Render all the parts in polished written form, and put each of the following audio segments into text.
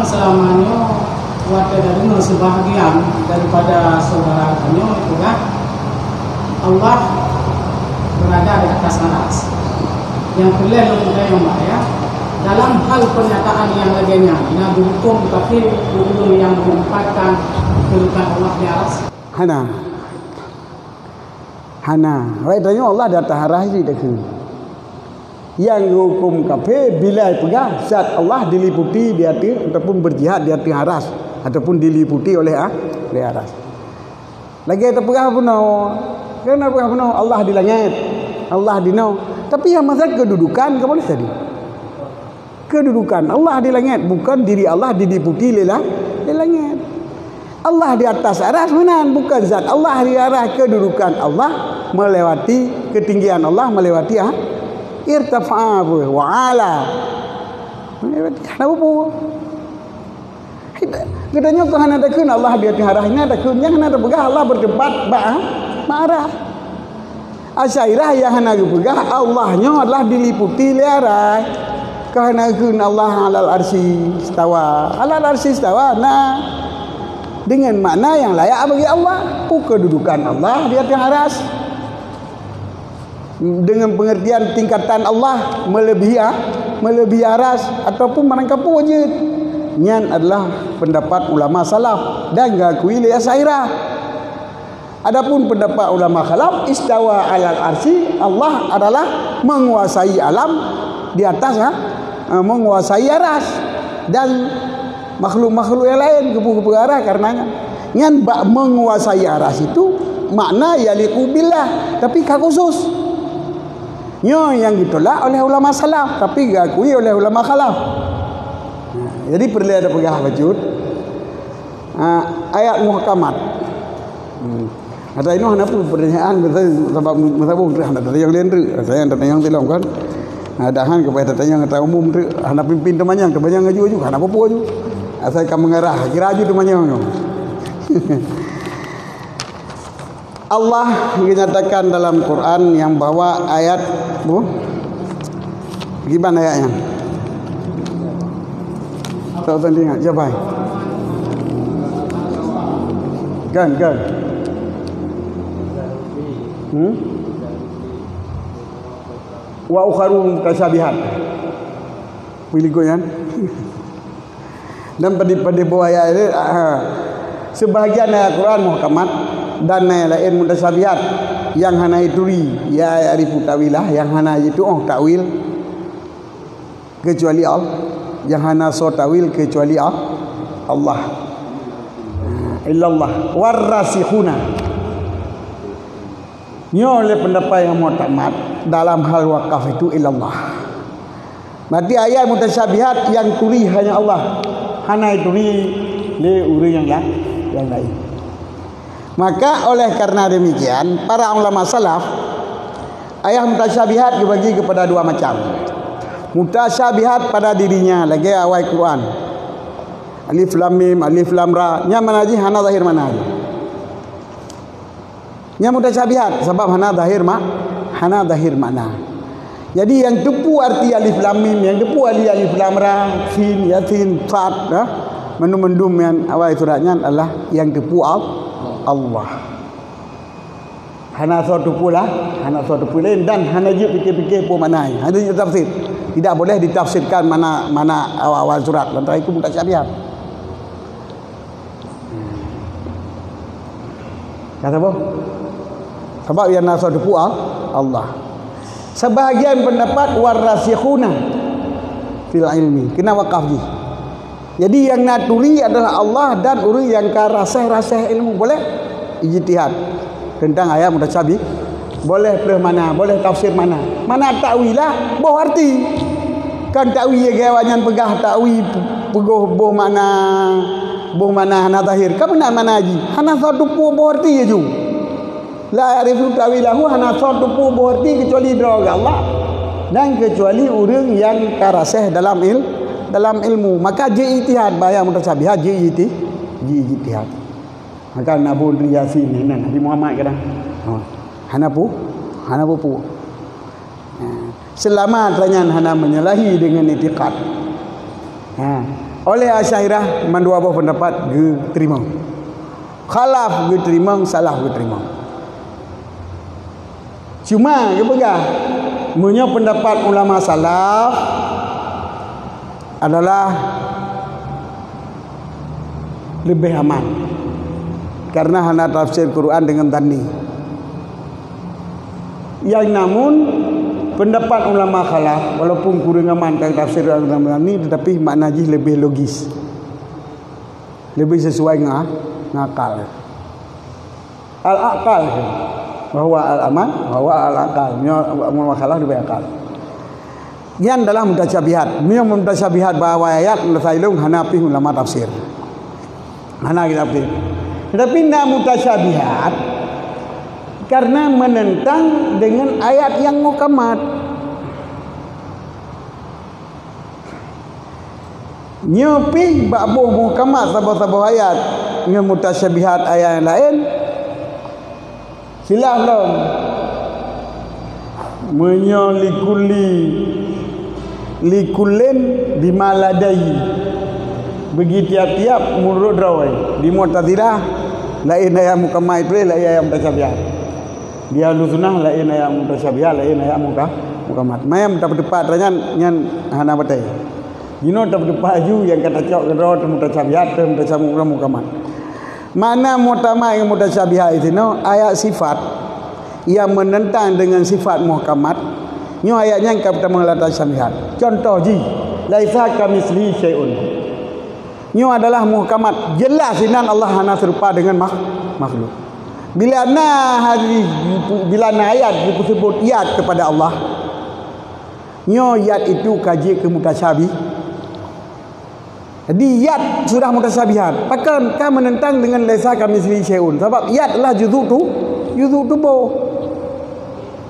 Selamanya warga dari sebahagian daripada saudaranya itu kan Allah berada di atas aras. Yang kelima kita yang bahaya dalam hal pernyataan yang lainnya, Nabi hukum tapi ulun yang menempatkan kedudukan Allah di aras. Hana, tanya Allah di atas aras ini dah. Yang hukum kafir bila pegang zat Allah diliputi di atas ataupun berjihad di atas aras ataupun diliputi oleh aras. Lagi kita pegang pun kenapa pegang pun Allah di langit, Allah di nau. Tapi yang masalah kedudukan kamu boleh tadi. Kedudukan Allah di langit, bukan diri Allah diliputi di langit. Allah di atas aras mana? Bukan zat Allah di aras. Kedudukan Allah melewati ketinggian Allah melewati irtafa'a wa ala. Kenapa pun? Katanya Tuhan ada kun Allah di atas arasnya ada kun yang ada pegah Allah bertempat marah. Asyairah yang hendak pegah Allahnya adalah diliputi liarai. Karena kun Allah alal arsy istawa. Alal arsy istawa. Nah, dengan makna yang layak bagi Allah. Kedudukan Allah di atas aras. Dengan pengertian tingkatan Allah melebihi aras ataupun merangkap wujud. Nian adalah pendapat ulama salaf dan gakui li asyairah. Adapun pendapat ulama khalaf istawa alal arsy, Allah adalah menguasai alam di atas menguasai aras dan makhluk-makhluk yang lain kepu-kepu arah karenanya ngan menguasai aras itu makna yaliqu billah tapi khusus yang ditolak oleh ulama salaf tapi diakui oleh ulama khalaf. Jadi perlu ada pegah wujud ayat muhkamat. Ada ini hendak pertanyaan sebab musabung ada yang lain tu saya ada yang telong kan. Adahan kepada tanya kata umum tu hendak pimpin temannya kebanyakan ngaju hendak apa ju. Asal kamu mengarah kira aju temannya. Allah menyatakan dalam Quran yang bawa ayat gimana ayatnya? Tak tahu ingat siapa? Kan. Wa ukharum kasyabihat. Pilih goyan. Dan pada bawah ayat ini sebahagian ayat Quran muhkamat dan lain mutasyabihat yang hana ituri ya arifu tawilah yang hana itu takwil kecuali Allah yang hana so tawil kecuali Allah illallah warasikhuna oleh pendapat yang muhkamat dalam hal wakaf itu illallah. Berarti ayat mutasyabihat yang turi hanya Allah hana ituri le uri yang lain. Maka oleh karena demikian para ulama salaf ayat mutasyabihat dibagi kepada dua macam. Mutasyabihat pada dirinya lagi awal Quran. Alif lam mim, alif lam ra, nya mana ji hana zahir mana ji. Nya mutasyabihat sebab hana zahir mana. Jadi yang tepu arti alif lam mim, yang tepu alif lam ra, sin, yasin, sad, mendum yang awal suratnya adalah yang tepu Allah. Hana suatu pula lain dan hana je fikir-fikir pun mana. Hana je tafsir. Tidak boleh ditafsirkan mana awal surat. Lantaran itu mutasyabihat. Kata apa? Sebab yang suatu Allah. Sebahagian pendapat warasikhuna fil ilmi. Kena wakaf je. Jadi yang naturi adalah Allah dan orang yang karasah-rasah ilmu boleh ijtihad tentang ayat mutasyabih. Boleh pilih mana, boleh tafsir mana. Mana takwilah, boh arti. Kan takwil gawanyan pegah takwil pegoh boh mana hana zahir. Kamu nak mana haji? Hana satu boh arti je. La ya'rifu tawilahu hana satu boh arti kecuali diraga Allah dan kecuali orang yang karasah dalam ilmu. Maka ijtihad bayang mutasyabihat ijtihad. Maka Nabi Yasin ni Nabi Muhammad kata. Hana pu. selamat ranyan hana menyalahi dengan itiqad. Oleh Asy'ariyah mandua buah pendapat ge terima. Khalaf ge terima, salah ge terima. Cuma ge pegang munyo pendapat ulama salaf adalah lebih aman. Karena hana tafsir Quran dengan dhanni. Yang namun pendapat ulama khalaf walaupun kurang aman tentang tafsir ulama ini, tetapi maknanya lebih logis, lebih sesuai dengan akal. Al-aqal bahwa al-aman, bahwa al-aqal. Ulama khalaf lebih akal. Yang dalam mutasyabihat, mutasyabihat bahwa ayat lailung hanafi ulama tafsir. Hana kita tafsir. Tetapi nak mutasyabihat karena menentang dengan ayat yang muhkamat. Nyopi ba'buh muhkamat sabah-sabah ayat dengan mutasyabihat ayat yang lain. Khilaf lom. Likulin bimaladai. Bagi tiap-tiap menurut rawai. Di Mu'tazilah lain ayat muhkamat itu lain ayat mutasyabihat. Di Ahlussunnah lain ayat mutasyabihat, lain ayat muhkamat. Mayam tak tepat nyan hana batai. Gino tak tepat ju yang kata cok kedua mutasyabihat muhkamat. Mana mutamai yang mutasyabihat itu ayat sifat yang menentang dengan sifat muhkamat. Nyo ayatnya yang kata mutasyabihat. Contoh ji, laisa kamitslihi syai'un. Nyo adalah muhkamat. Jelas inan Allah hana serupa dengan makhluk. Bila ayat disebut yad kepada Allah, nyo yad itu kaji ke mutasyabih. Jadi yad sudah mutasyabihat. Bahkan kan menentang dengan laisa kamitslihi syai'un. Sebab yad adalah juzuk tubuh.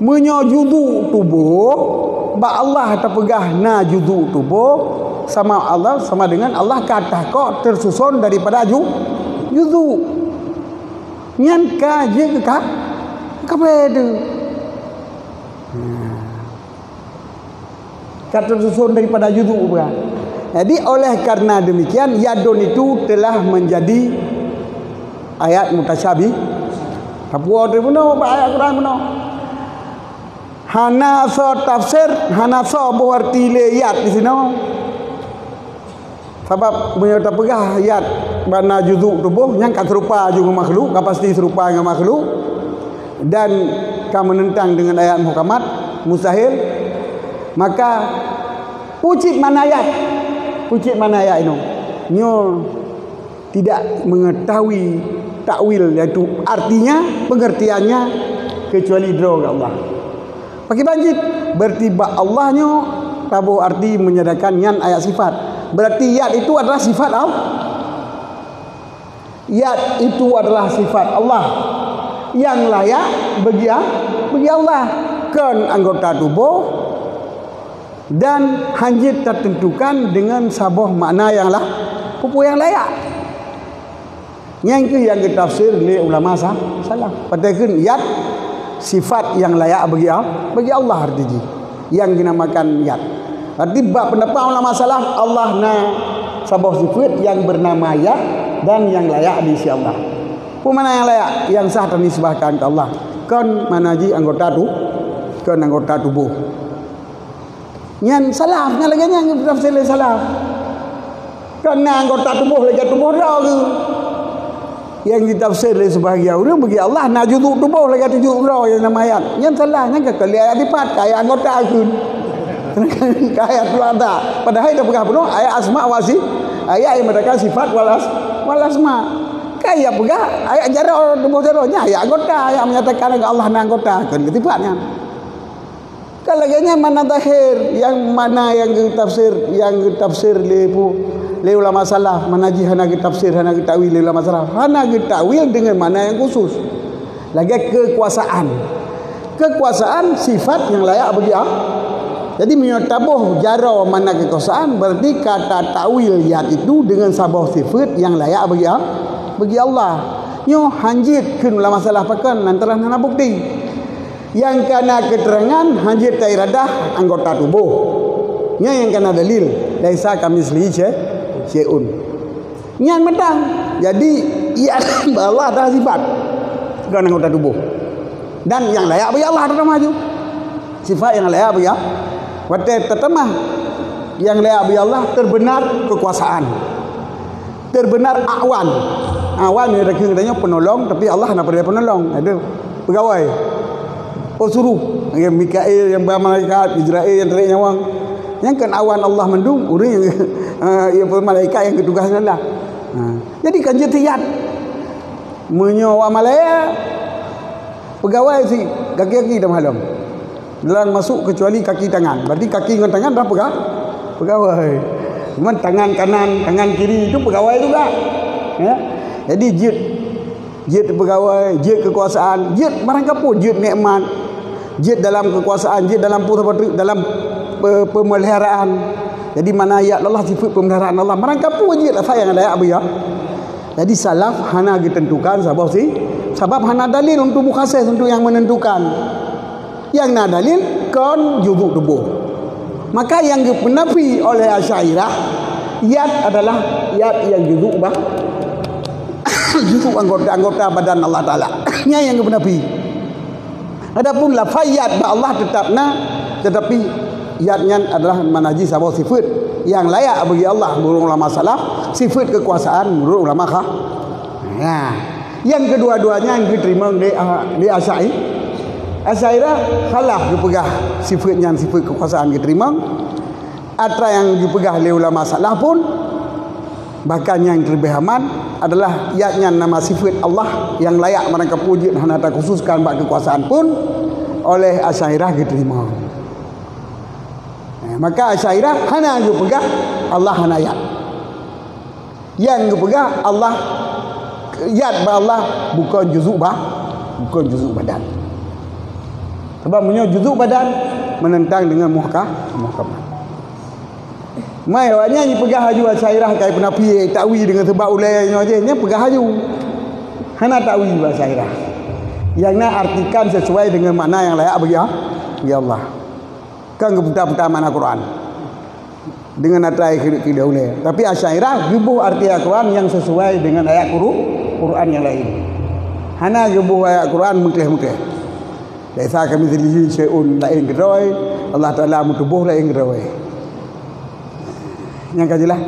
Menyo juzuk tubuh, ba Allah terpegah na juzuk tubuh sama Allah sama dengan Allah kata kok tersusun daripada juzuk. Nyan ka je ke ka beda. Kata tersusun daripada juzuk bukan. Jadi oleh karena demikian yadun itu telah menjadi ayat mutasyabih. Tapi ada pun ayat Quran pun. Hana so tafsir, hana so berarti leyat di sini. Sebab menyata pegah ayat mana juzuk tubuh yang kan serupa juga makhluk, kan pasti serupa dengan makhluk, dan kan menentang dengan ayat muhkamat mustahil. Maka pucit mana ayat ini? Nyo tidak mengetahui takwil, yaitu artinya, pengertiannya kecuali droga Allah. Pakai banjir berarti Allah nyo tabu arti menyatakan yang ayat sifat. Berarti yad itu adalah sifat Allah. Yad itu adalah sifat Allah yang layak bagi Allah. Kan anggota tubuh dan hanya tertentukan dengan sebuah makna yang yang layak. Yang itu yang ditafsir oleh ulama salaf. Padahal yad sifat yang layak bagi Allah artinya yang dinamakan yad. Arti pendapat ulama salaf Allah na sebuah sifat yang bernama yad dan yang layak di sisi Allah. Mana yang layak yang sah ternisbahkan ke Allah. Kan manaji anggota tubuh. Yang salaf nya lagi yang tafsir salaf. Karena anggota tubuh lagi tubuh dah ke. Yang ditafsir oleh sebahagian orang bagi Allah nak juzuk tubuh lagi juzuk roh yang nama ayat. Yang salahnya ke ayat lipat kayak anggota akun. Kayak tu ada. Padahal dia pegang penuh ayat asma wa sifat. Ayat yang mendatangkan sifat wal asma. Kayak pegang ayat jarak tubuh jaraknya ayat anggota yang menyatakan Allah nak anggota kan ketibatnya. Kalau lagi mana zahir yang mana yang tafsir le ulama salaf, mana hana tafsir hana takwil le ulama salaf, hana takwil dengan mana yang khusus. Lagi kekuasaan sifat yang layak bagi Allah. Jadi menyatabuh jara mana kekuasaan berarti kata takwil yad itu dengan sabah sifat yang layak bagi Allah. Nyo hanjit kun ulama salaf pakan lantaran hana bukti. Yang kena keterangan hanya iradah anggota tubuh. Yang kena dalil laisa kamitslihi syai'un. Yang medang. Jadi ia Allah ada sifat bukan anggota tubuh. Dan yang layak bagi Allah ada maju. Sifat yang layak bagi Allah. Wate tetemah yang layak bagi Allah terbenar kekuasaan. Terbenar awan. Awan ni katanya penolong, tapi Allah nak pada penolong. Ada pegawai. Oh suruh yang Mikail, yang malaikat, Israel yang tarik nyawang. Yang kan awan Allah mendung, orang yang malaikat yang ketugasnya lah. Jadi kan jetiat menyawa malaikat pegawai si kaki-kaki dah malam. Dalam masuk kecuali kaki tangan. Berarti kaki dengan tangan dah pegawai. Cuma tangan kanan, tangan kiri itu pegawai juga. Ya. Jadi jid pegawai, jid kekuasaan, jid marangkapu, jid nikmat, jid dalam kekuasaan, jid dalam dalam pemeliharaan. Jadi mana ayat Allah sifat pemeliharaan Allah marangkapu jid lah sayang ada ayat ya. Jadi salaf hana ditentukan sebab hana dalil untuk mukhasis untuk yang menentukan. Yang nak dalil kon juzuk tubuh. Maka yang dipenafi oleh Asy'ariyah yat adalah yat yang juzuk juzuk anggota badan Allah Taala. Nya yang dipenafi. Adapun lafayat ba Allah tetapi yatnya adalah manaji sabau sifat yang layak bagi Allah menurut ulama salaf, sifat kekuasaan menurut ulama khah. Nah, yang kedua-duanya yang diterima di Asy'ariyah khalaf dipegah sifatnya sifat kekuasaan diterima. Atra yang dipegah oleh ulama salaf pun bahkan yang terlebih aman adalah yatnya nama sifat Allah yang layak mereka puji dan hendak khususkan bab kekuasaan pun oleh Asy'ariyah diterima. Maka Asy'ariyah hana dipegah Allah hana yat. Yang dipegah Allah yat ba Allah bukan juzuk badan. Sebab juzuk badan menentang dengan muhkamat. Mai awaknya ni pegah haju Asy'ariyah kai penafi takwi dengan sebab ulainya aja nya pegah haju. Hana takwi ba Asy'ariyah. Yang nak artikan sesuai dengan makna yang layak bagi Allah. Kan keputar-putar makna Quran. Dengan atrai kira ulai. Tapi Asy'ariyah gebuh arti Al-Quran yang sesuai dengan ayat Quran yang lain. Hana gebuh ayat Quran mengkleh-mengkleh. Laisa kamitslihi syai'un lain geroi. Allah Taala mutubuh lain geroi. Yang kajilah